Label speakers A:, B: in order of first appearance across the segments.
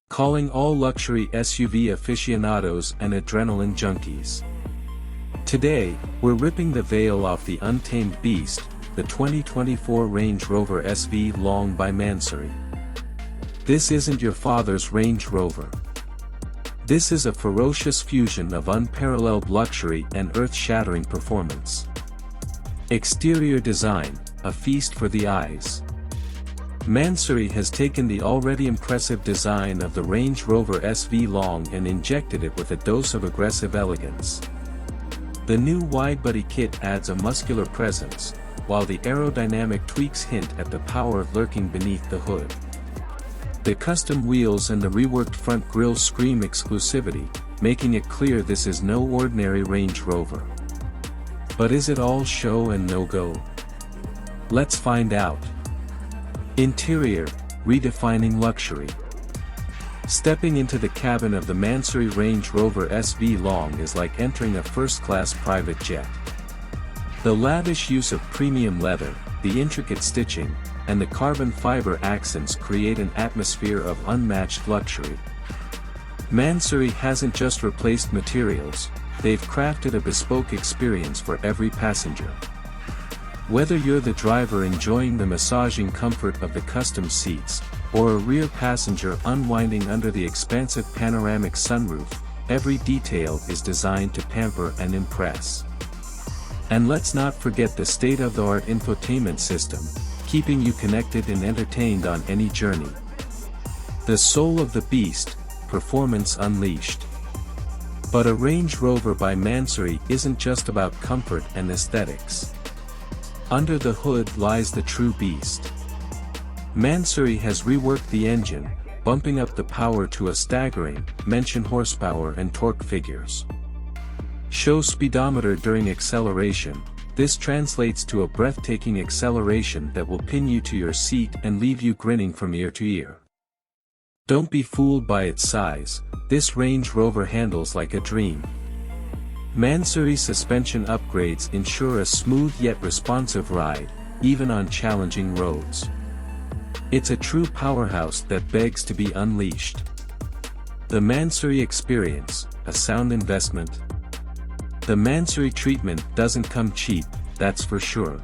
A: calling all luxury SUV aficionados and adrenaline junkies. Today, we're ripping the veil off the untamed beast, the 2024 Range Rover SV Long by MANSORY. This isn't your father's Range Rover. This is a ferocious fusion of unparalleled luxury and earth-shattering performance. Exterior design, a feast for the eyes. MANSORY has taken the already impressive design of the Range Rover SV Long and injected it with a dose of aggressive elegance. The new widebody kit adds a muscular presence, while the aerodynamic tweaks hint at the power lurking beneath the hood. The custom wheels and the reworked front grille scream exclusivity, making it clear this is no ordinary Range Rover. But is it all show and no-go? Let's find out. Interior, redefining luxury. Stepping into the cabin of the MANSORY Range Rover SV Long is like entering a first-class private jet. The lavish use of premium leather, the intricate stitching, and the carbon fiber accents create an atmosphere of unmatched luxury. MANSORY hasn't just replaced materials, they've crafted a bespoke experience for every passenger. Whether you're the driver enjoying the massaging comfort of the custom seats, or a rear passenger unwinding under the expansive panoramic sunroof, every detail is designed to pamper and impress. And let's not forget the state-of-the-art infotainment system, keeping you connected and entertained on any journey. The soul of the beast, performance unleashed. But a Range Rover by MANSORY isn't just about comfort and aesthetics. Under the hood lies the true beast. MANSORY has reworked the engine, bumping up the power to a staggering, mention horsepower and torque figures. Show speedometer during acceleration, this translates to a breathtaking acceleration that will pin you to your seat and leave you grinning from ear to ear. Don't be fooled by its size, this Range Rover handles like a dream. MANSORY suspension upgrades ensure a smooth yet responsive ride, even on challenging roads. It's a true powerhouse that begs to be unleashed. The MANSORY experience, a sound investment. The MANSORY treatment doesn't come cheap, that's for sure.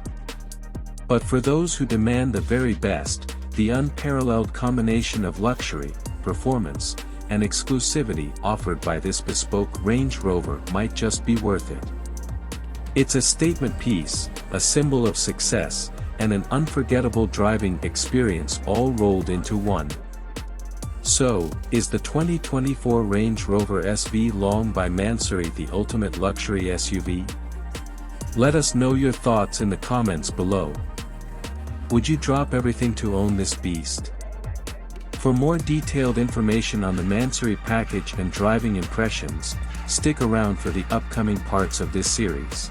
A: But for those who demand the very best, the unparalleled combination of luxury, performance, and exclusivity offered by this bespoke Range Rover might just be worth it. It's a statement piece, a symbol of success, and an unforgettable driving experience all rolled into one. So, is the 2024 Range Rover SV Long by MANSORY the ultimate luxury SUV? Let us know your thoughts in the comments below. Would you drop everything to own this beast? For more detailed information on the MANSORY package and driving impressions, stick around for the upcoming parts of this series.